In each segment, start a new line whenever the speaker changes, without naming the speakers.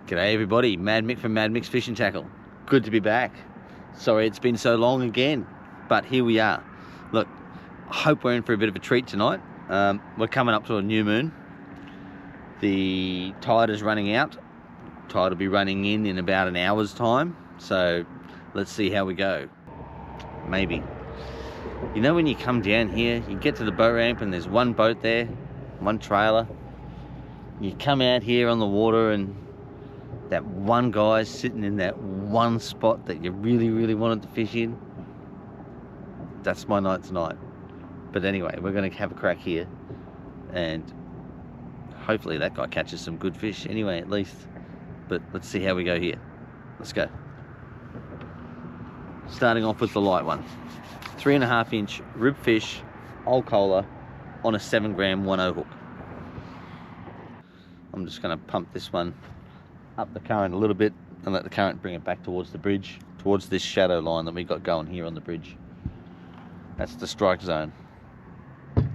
G'day everybody, Madmic from Madmic's Fishing Tackle. Good to be back. Sorry it's been so long again, but here we are. Look, I hope we're in for a bit of a treat tonight. We're coming up to a new moon. The tide is running out. Tide will be running in about an hour's time. So let's see how we go. Maybe. You know when you come down here, you get to the boat ramp and there's one boat there, one trailer. You come out here on the water and that one guy's sitting in that one spot that you really wanted to fish in. That's my night tonight. But anyway, we're going to have a crack here and hopefully that guy catches some good fish anyway, at least. But let's see how we go here. Let's go. Starting off with the light one. 3.5 inch rib fish, old cola on a 7 gram 1/0 hook. I'm just going to pump this one up the current a little bit and let the current bring it back towards the bridge, towards this shadow line that we got going here on the bridge. That's the strike zone. Right,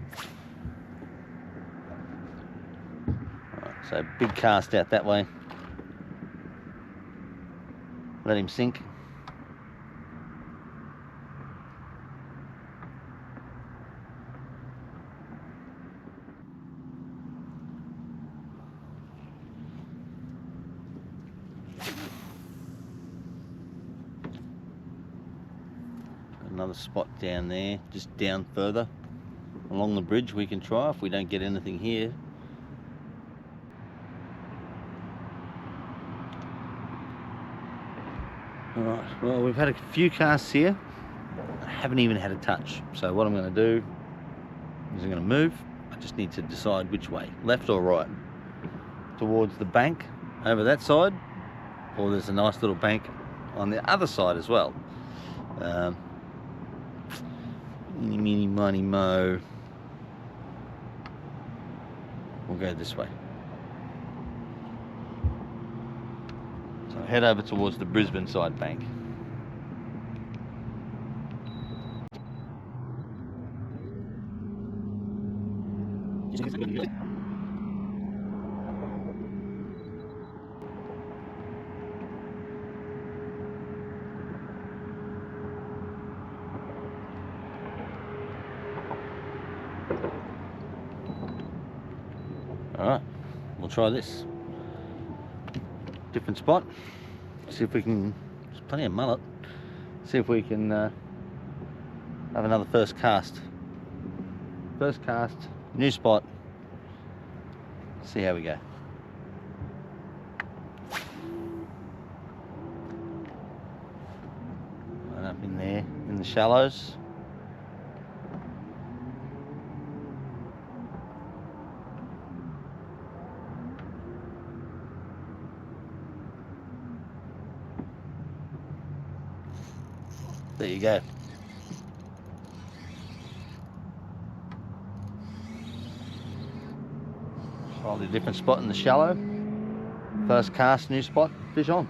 so big cast out that way. Let him sink. Another spot down there, just down further along the bridge we can try if we don't get anything here. Alright, well we've had a few casts here. I haven't even had a touch. So what I'm going to do is I'm going to move. I just need to decide which way, left or right. Towards the bank over that side, or there's a nice little bank on the other side as well. Meeny, miny, mo. We'll go this way. So head over towards the Brisbane side bank. Alright, we'll try this. Different spot. See if we can, there's plenty of mullet. See if we can have another first cast. First cast, new spot. See how we go. Right up in there, in the shallows. There you go. Slightly different spot in the shallow. First cast, new spot, fish on.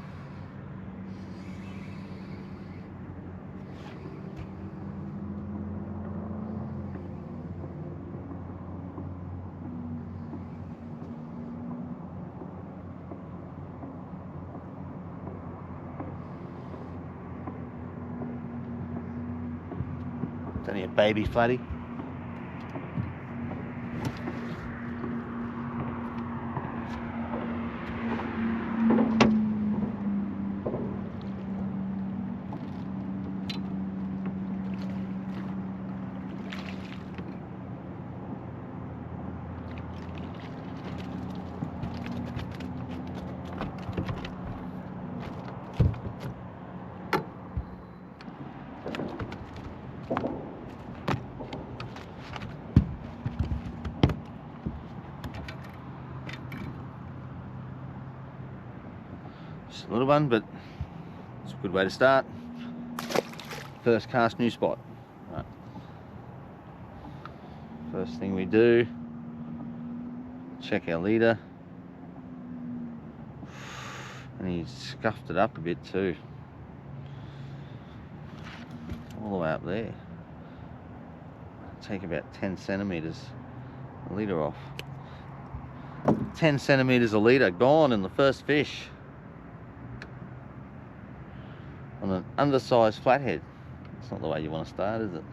It's only a baby flatty. Just a little one, but it's a good way to start. First cast, new spot. Right. First thing we do, check our leader. And he's scuffed it up a bit too. All the way up there. Take about 10 centimeters the leader off. 10 centimeters a leader gone in the first fish. on an undersized flathead. It's not the way you want to start, is it?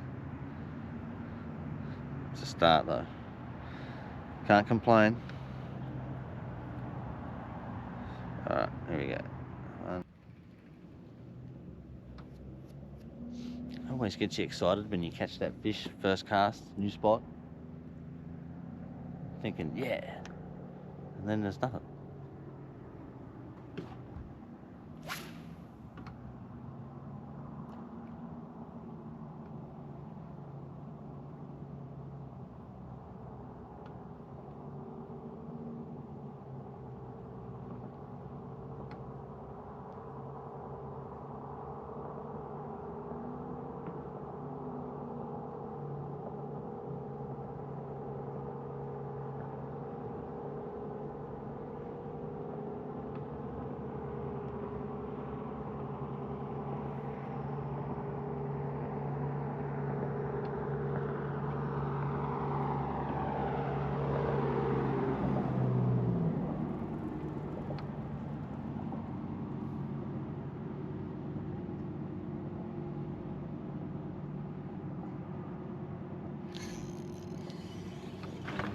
It's a start though. Can't complain. Alright, here we go. Always gets you excited when you catch that fish, first cast, new spot. Thinking, yeah. And then there's nothing.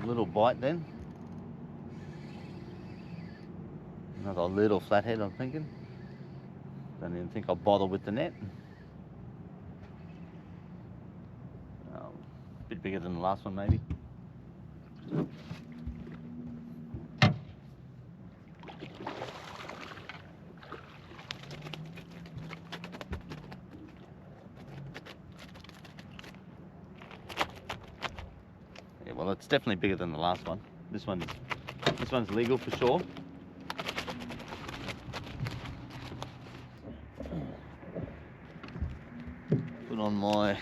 Little bite then. Another little flathead, I'm thinking. Don't even think I'll bother with the net. A bit bigger than the last one maybe. Yeah, well, it's definitely bigger than the last one. This one's legal for sure. Put on my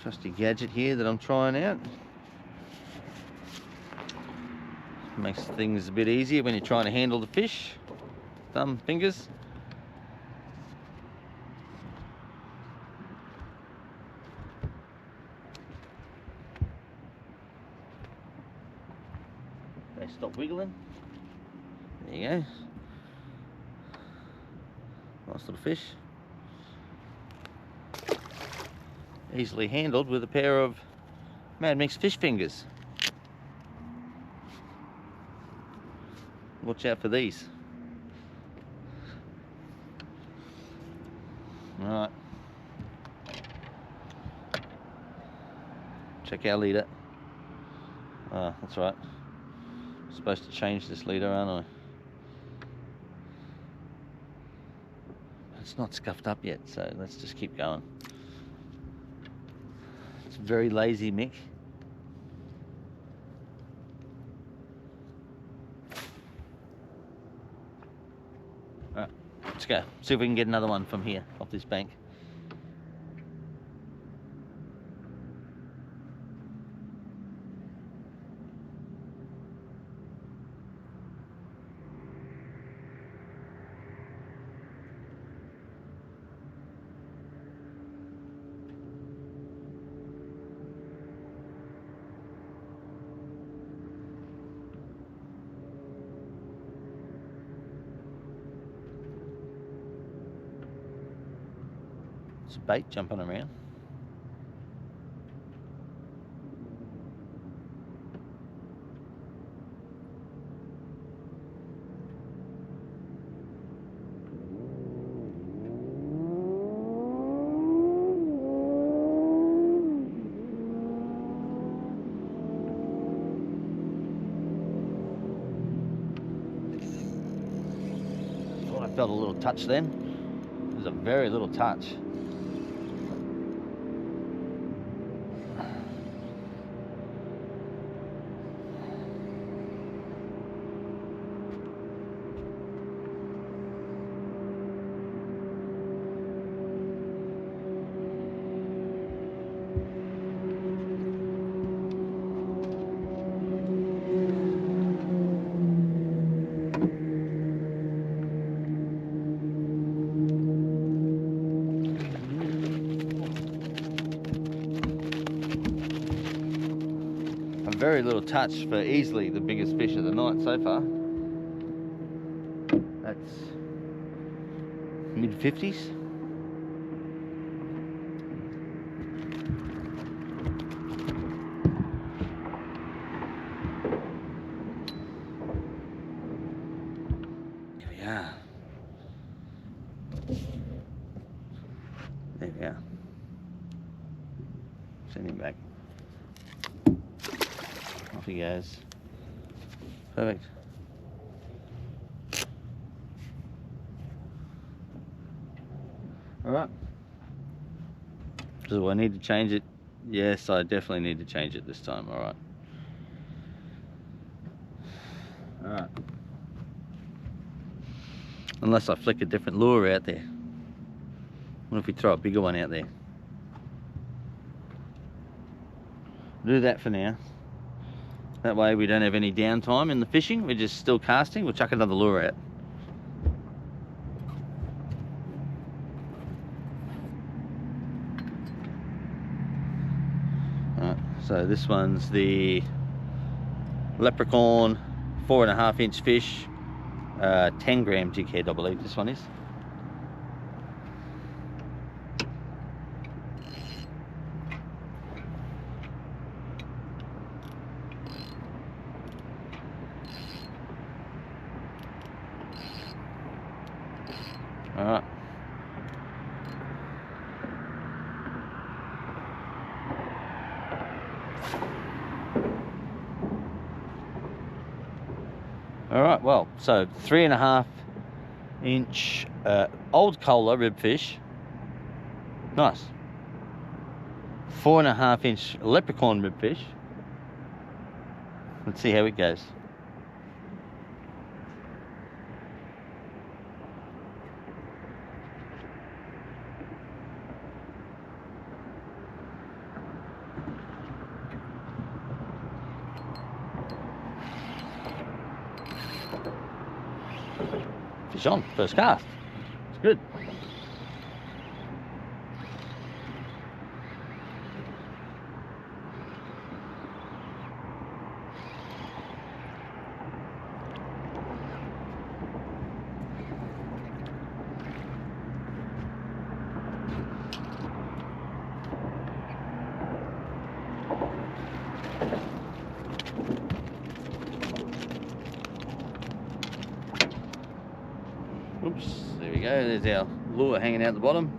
trusty gadget here that I'm trying out. Makes things a bit easier when you're trying to handle the fish. Thumb, fingers. They stop wiggling. There you go. Nice little fish. Easily handled with a pair of Madmic's fish fingers. Watch out for these. Alright. Check our leader. Ah, that's right. Supposed to change this leader, aren't I? It's not scuffed up yet, so let's just keep going. It's very lazy, Mick. Alright, let's go. See if we can get another one from here, off this bank. It's a bait jumping around. Oh, I felt a little touch then. It was a very little touch. Very little touch for easily the biggest fish of the night so far. That's mid-50s. Here we are. There we are. Send him back. Off he goes. Perfect. Alright. Do I need to change it? Yes, I definitely need to change it this time. Alright. Alright. Unless I flick a different lure out there. What if we throw a bigger one out there? Do that for now. That way we don't have any downtime in the fishing. We're just still casting. We'll chuck another lure out. Alright, so this one's the Leprechaun 4.5-inch fish, 10-gram jig head, I believe this one is. Alright. Alright, well, so 3.5-inch old cola ribfish. Nice. 4.5-inch leprechaun ribfish. Let's see how it goes. Fish on, first cast. It's good. Oops, there we go, there's our lure hanging out the bottom.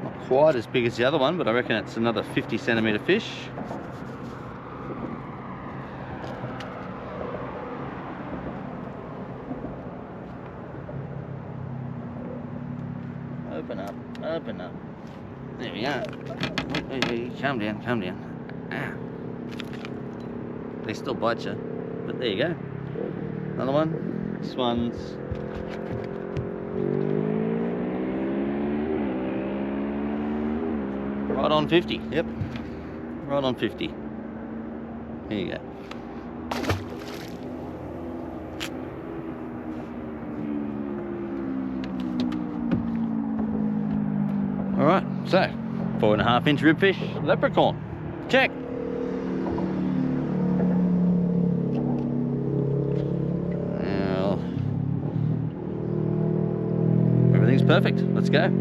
Not quite as big as the other one, but I reckon it's another 50-centimetre fish. Open up, open up. There we are. Hey, calm down, calm down. Ah. They still bite you, but there you go. Another one. This one's right on 50. Yep, right on 50. Here you go. Alright, so 4.5-inch ribfish, leprechaun. Check. Now, everything's perfect. Let's go.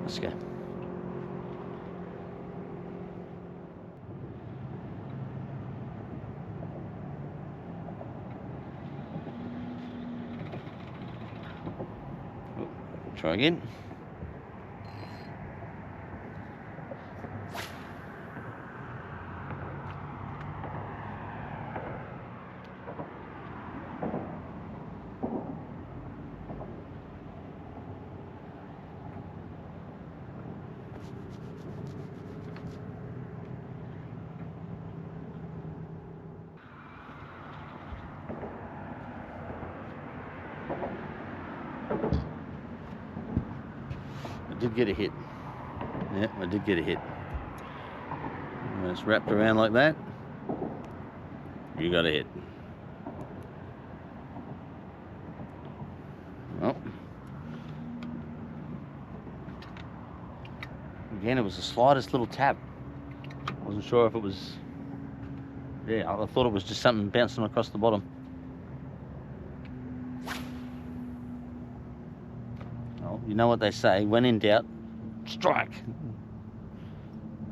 Let's go. Oh, try again. did get a hit. Yeah, I did get a hit. When it's wrapped around like that, you got a hit. Oh. Again, it was the slightest little tap. Wasn't sure if it was... Yeah, I thought it was just something bouncing across the bottom. Well, you know what they say, when in doubt, strike.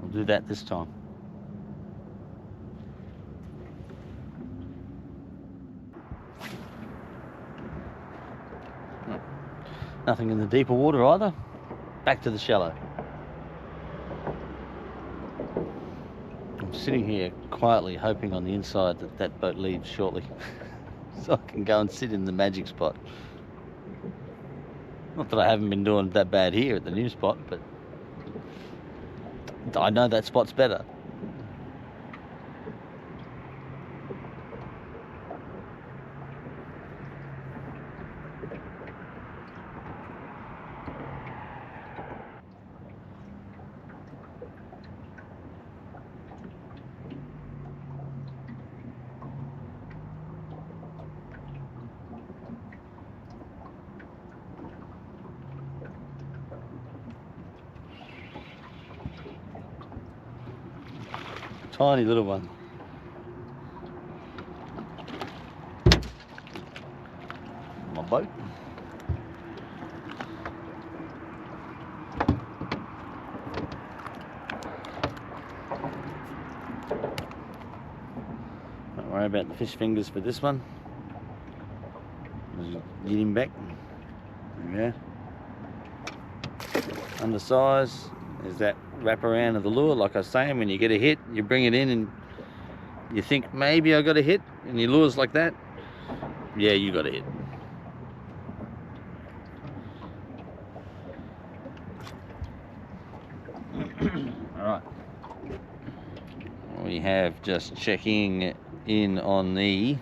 I'll do that this time. Nothing in the deeper water either. Back to the shallow. I'm sitting here quietly hoping on the inside that that boat leaves shortly so I can go and sit in the magic spot. Not that I haven't been doing that bad here at the new spot, but I know that spot's better. Tiny little one. My boat. Don't worry about the fish fingers for this one. Just get him back. Yeah. Undersize. There's that wrap around of the lure. Like I was saying, when you get a hit, you bring it in and you think maybe I got a hit, and your lure's like that. Yeah, you got a hit. Alright. We have just checking in on the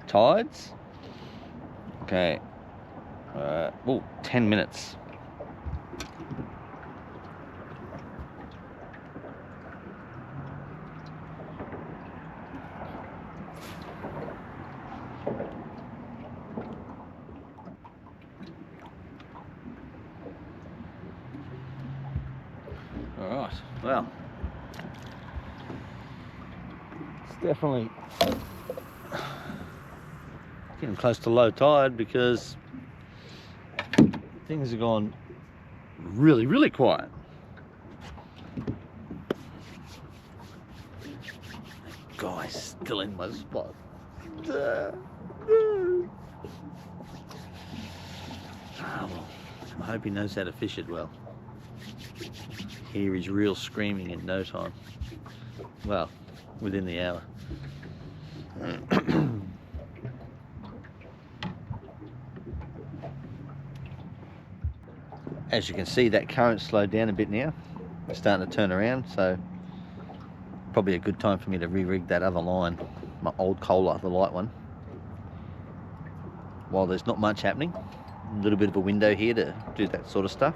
tides. Okay. 10 minutes. Alright, well, it's definitely getting close to low tide because things have gone really, really quiet. Guy's still in my spot. Well, I hope he knows how to fish it well. Hear his reel screaming in no time. Well, within the hour. As you can see, that current slowed down a bit now. It's starting to turn around, so probably a good time for me to re-rig that other line, my old Kohler, the light one. While there's not much happening, a little bit of a window here to do that sort of stuff.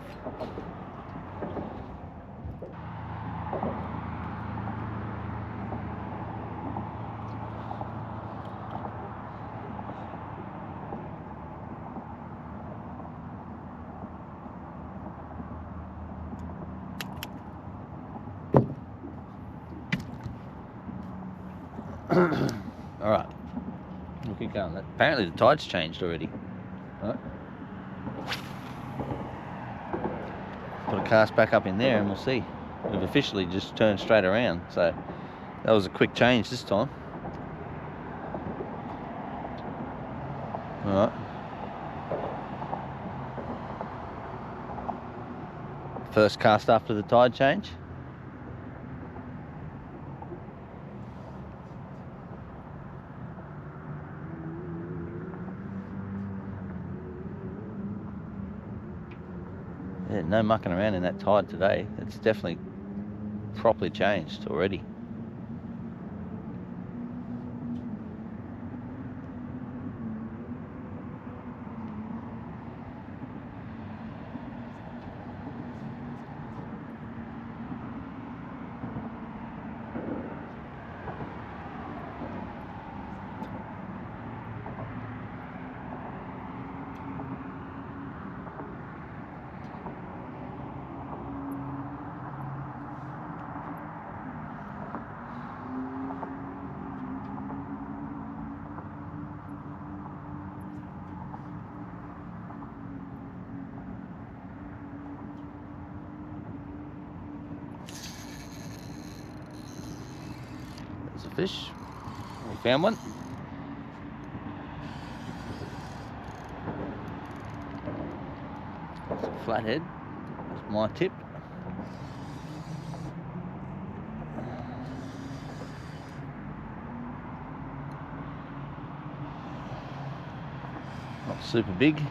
All right, we'll keep going. Apparently the tide's changed already. All right. Put a cast back up in there and we'll see. We've officially just turned straight around, so that was a quick change this time. All right. First cast after the tide change. Yeah, no mucking around in that tide today. It's definitely properly changed already. fish. We found one. It's a flathead. That's my tip. Not super big.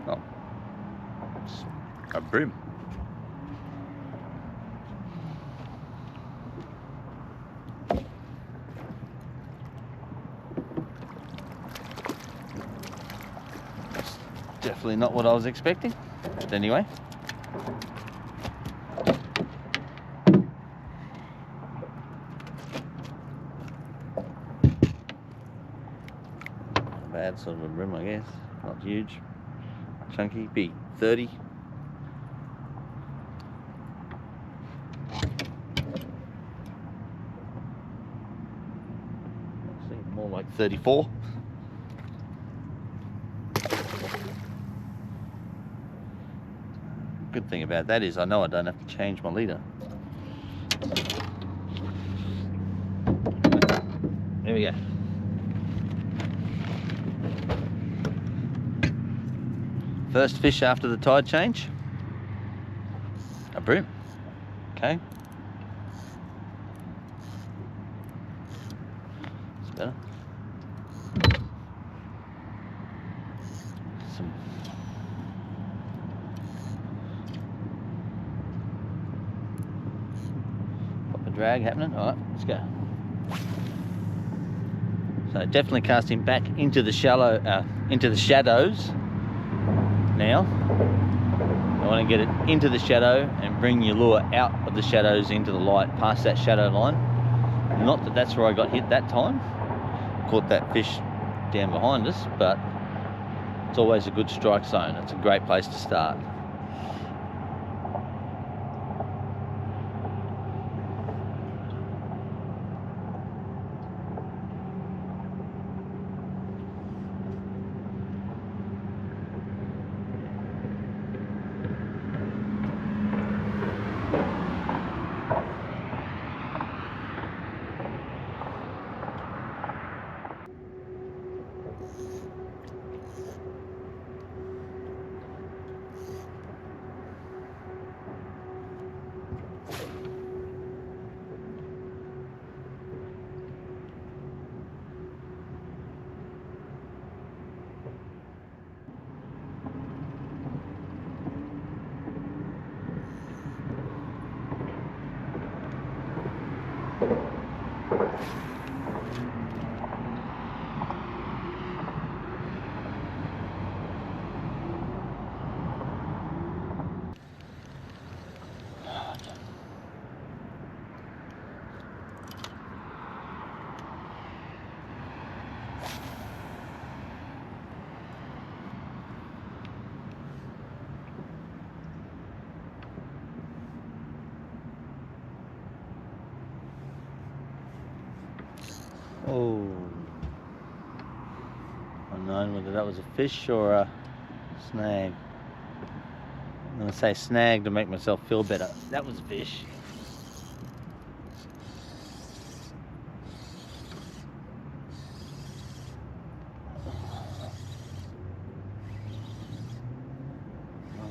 Oh, it's a bream. That's definitely not what I was expecting, but anyway. Bad sort of a bream, I guess. Not huge, chunky, big, 30. More like 34. Good thing about that is I know I don't have to change my leader. There we go. First fish after the tide change, a bream. Okay. It's better. Some proper drag happening. All right, let's go. So definitely cast him back into the into the shadows. Now, I want to get it into the shadow and bring your lure out of the shadows into the light, past that shadow line. Not that that's where I got hit that time. Caught that fish down behind us, but it's always a good strike zone. It's a great place to start. Oh, unknown whether that was a fish or a snag. I'm going to say snag to make myself feel better. That was a fish.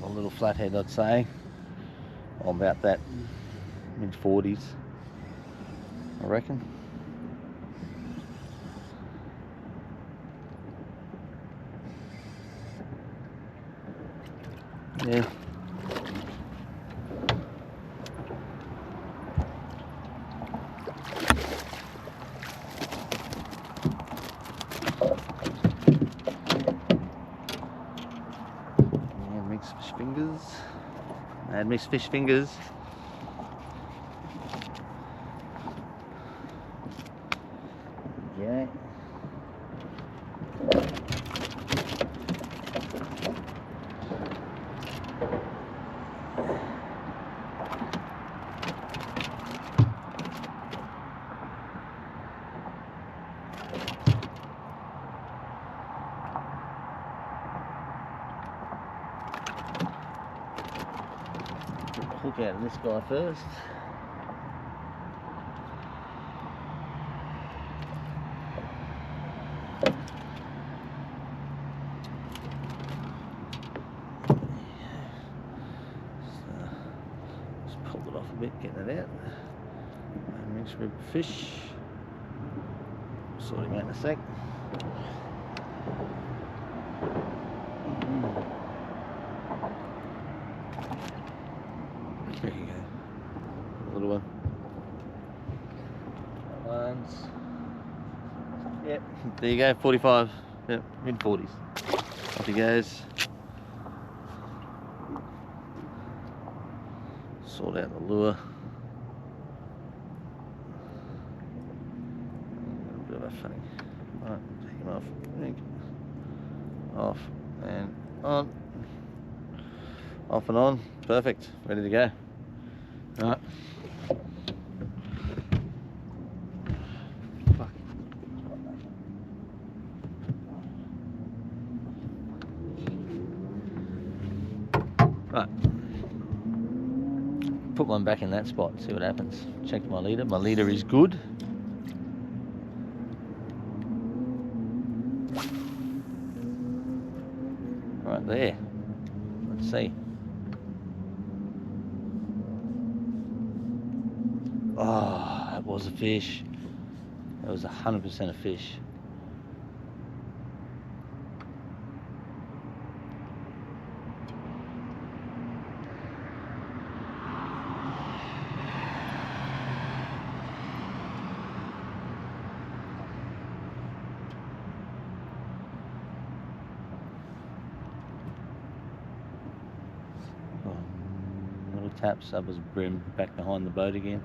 A little flathead, I'd say. Or about that mid-40s, I reckon. Yeah. Mixed fish fingers. Madmic's fish fingers. Yeah. look out of this guy first. Just pull it off a bit, getting it out. Mixed rib fish. Sort him out in a sec. There you go. Little one. Ones. Yep. There you go, 45. Yep, mid 40s. Off he goes. Sort out the lure. A bit of a funny. Alright, take him off. Off and on. Off and on. Perfect. Ready to go. Alright. Fuck. Right. Put one back in that spot, see what happens. Check my leader. My leader is good. Right there. Let's see. Oh, that was a fish. That was 100% a fish. Little taps up his brim, back behind the boat again.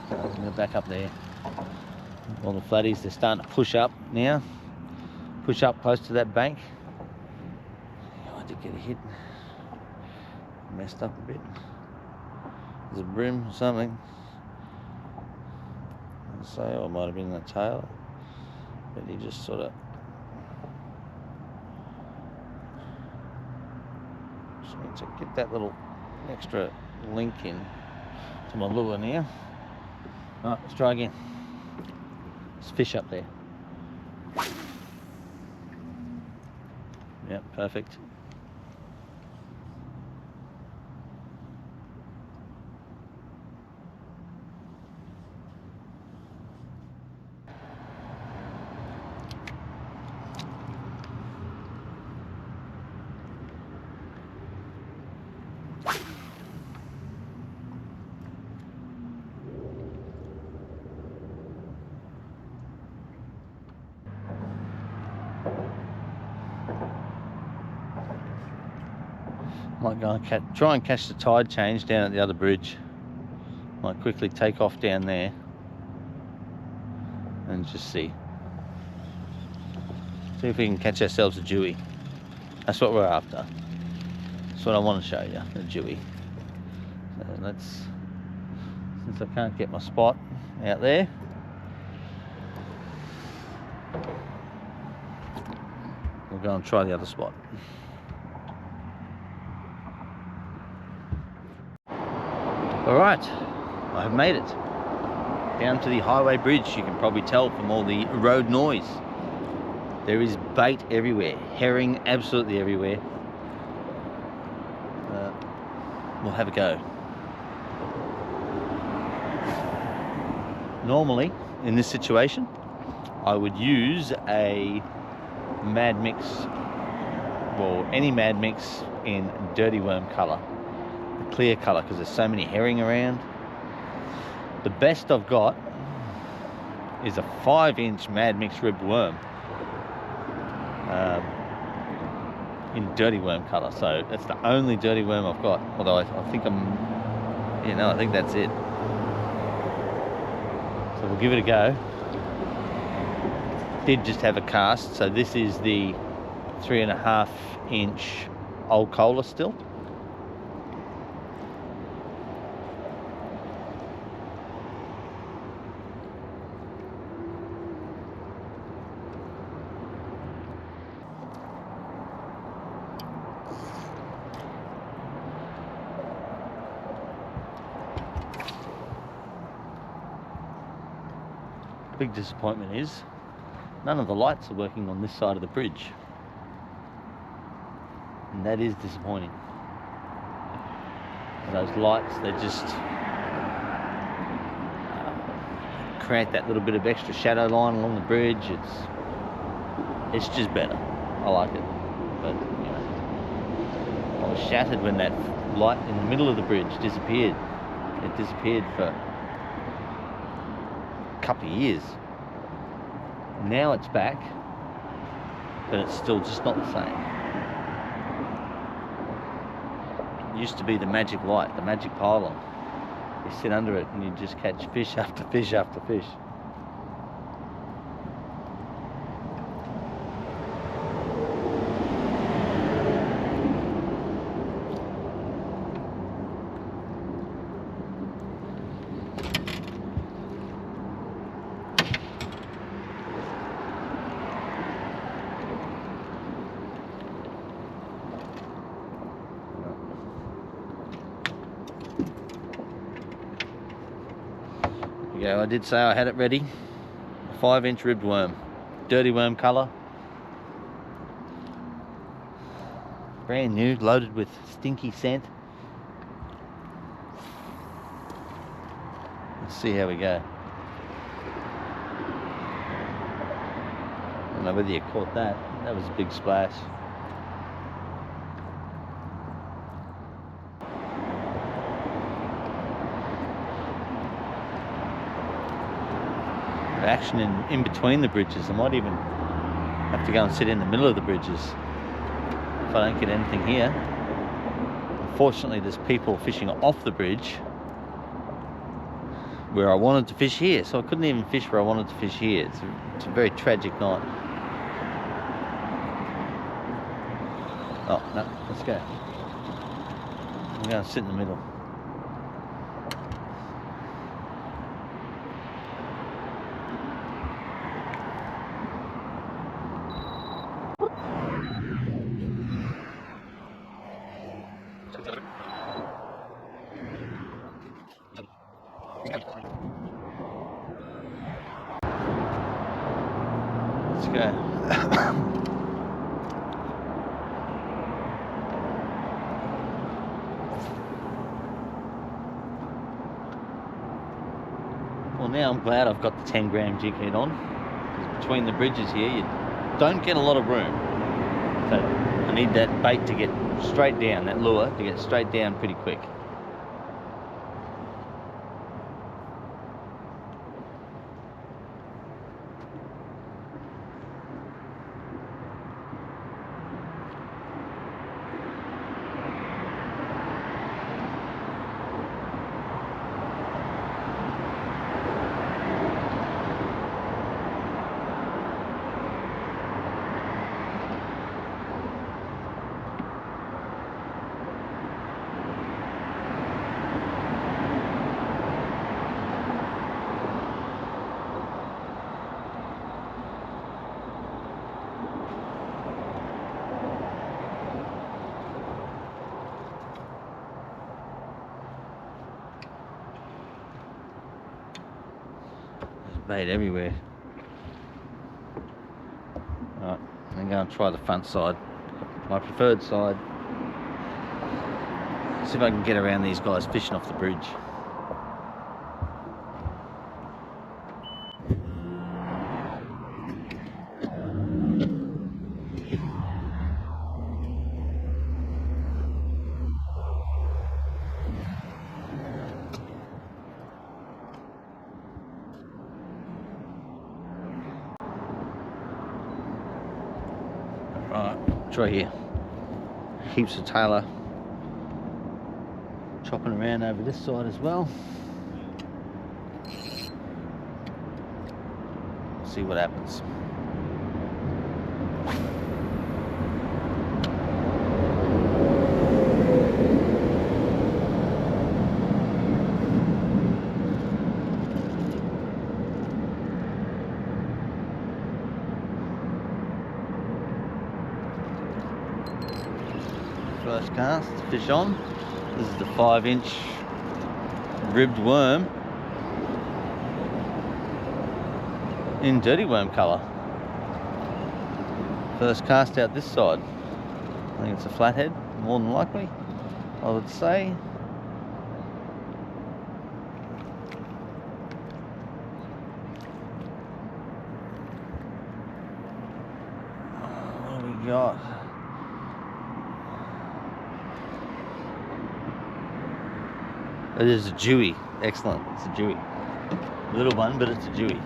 So I'm going to back up there. All the flatties, they're starting to push up now. Push up close to that bank. Oh, I did get a hit. Messed up a bit. There's a brim or something. I'd say, or it might have been the tail. But he just sort of just need to get that little extra link in to my lure now. Alright, let's try again. There's fish up there. Yep, perfect. Might go and try and catch the tide change down at the other bridge. Might quickly take off down there and just see if we can catch ourselves a dewy. That's what we're after. That's what I want to show you, the dewy. So let's, since I can't get my spot out there, we'll go and try the other spot. Alright, I have made it down to the highway bridge. You can probably tell from all the road noise. There is bait everywhere, herring absolutely everywhere. We'll have a go. Normally, in this situation, I would use a Madmic, or any Madmic in dirty worm colour. Clear colour, because there's so many herring around. The best I've got is a 5-inch Madmic ribbed worm in dirty worm colour. So that's the only dirty worm I've got, although I think I think that's it. So we'll give it a go. Did just have a cast, so this is the 3.5-inch old Kohler still. big disappointment is none of the lights are working on this side of the bridge. And that is disappointing. Those lights, they just create that little bit of extra shadow line along the bridge. It's just better. I like it. But, you know, I was shattered when that light in the middle of the bridge disappeared. It disappeared for a couple of years. Now it's back, but it's still just not the same. It used to be the magic light, the magic pylon. You sit under it and you just catch fish after fish after fish. Yeah, I did say I had it ready. A 5-inch ribbed worm. Dirty worm colour. Brand new, loaded with stinky scent. Let's see how we go. I don't know whether you caught that. That was a big splash. Action in between the bridges. I might even have to go and sit in the middle of the bridges if I don't get anything here. Unfortunately, there's people fishing off the bridge where I wanted to fish here, so I couldn't even fish where I wanted to fish here. It's a very tragic night. Oh no, let's go. I'm going to sit in the middle. Let's go. Well, now I'm glad I've got the 10-gram jig head on, because between the bridges here you don't get a lot of room. So I need that bait to get straight down, that lure to get straight down pretty quick. Bait everywhere. Alright, I'm going to try the front side, my preferred side. See if I can get around these guys fishing off the bridge. Right, try here. Heaps of Tailor. Chopping around over this side as well. See what happens. First cast, fish on. This is the 5-inch ribbed worm. in dirty worm colour. First cast out this side. I think it's a flathead, more than likely, I would say. What do we got? It is a dewy. Excellent. It's a dewy. Little one, but it's a dewy.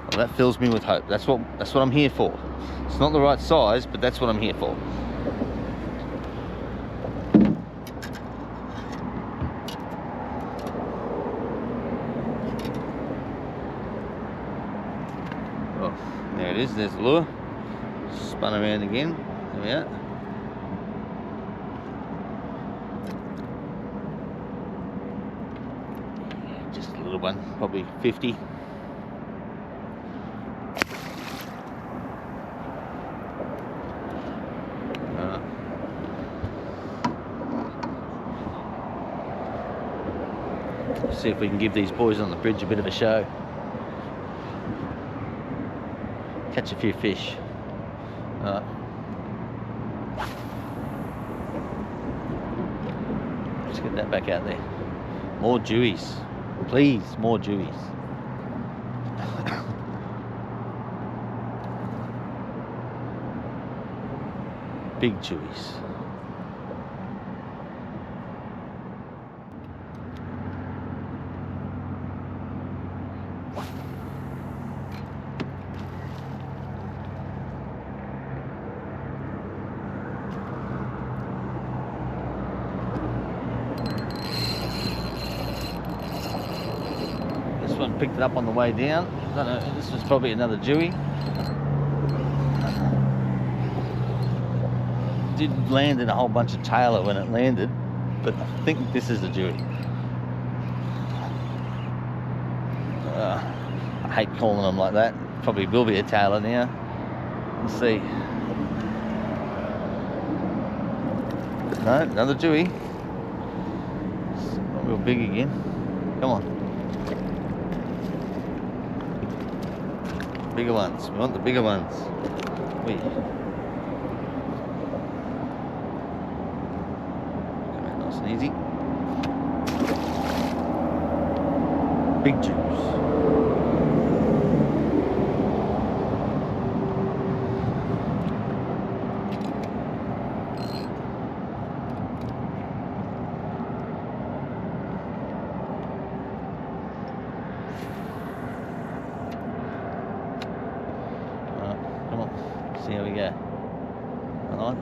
Well, that fills me with hope. That's what I'm here for. It's not the right size, but that's what I'm here for. There it is, there's the lure. Spun around again. There we are. Yeah, just a little one, probably 50. See if we can give these boys on the bridge a bit of a show. Catch a few fish. Let's get that back out there. More dewies. Please, more dewies. Big dewies. One picked it up on the way down. I don't know, this was probably another dewy. Did land in a whole bunch of Tailor when it landed, but I think this is a dewy. I hate calling them like that. Probably will be a Tailor now. Let's see. No, another dewy. It's not real big again. Come on. Bigger ones. We want the bigger ones. Come out nice and easy. Big juice. See how we go. All right.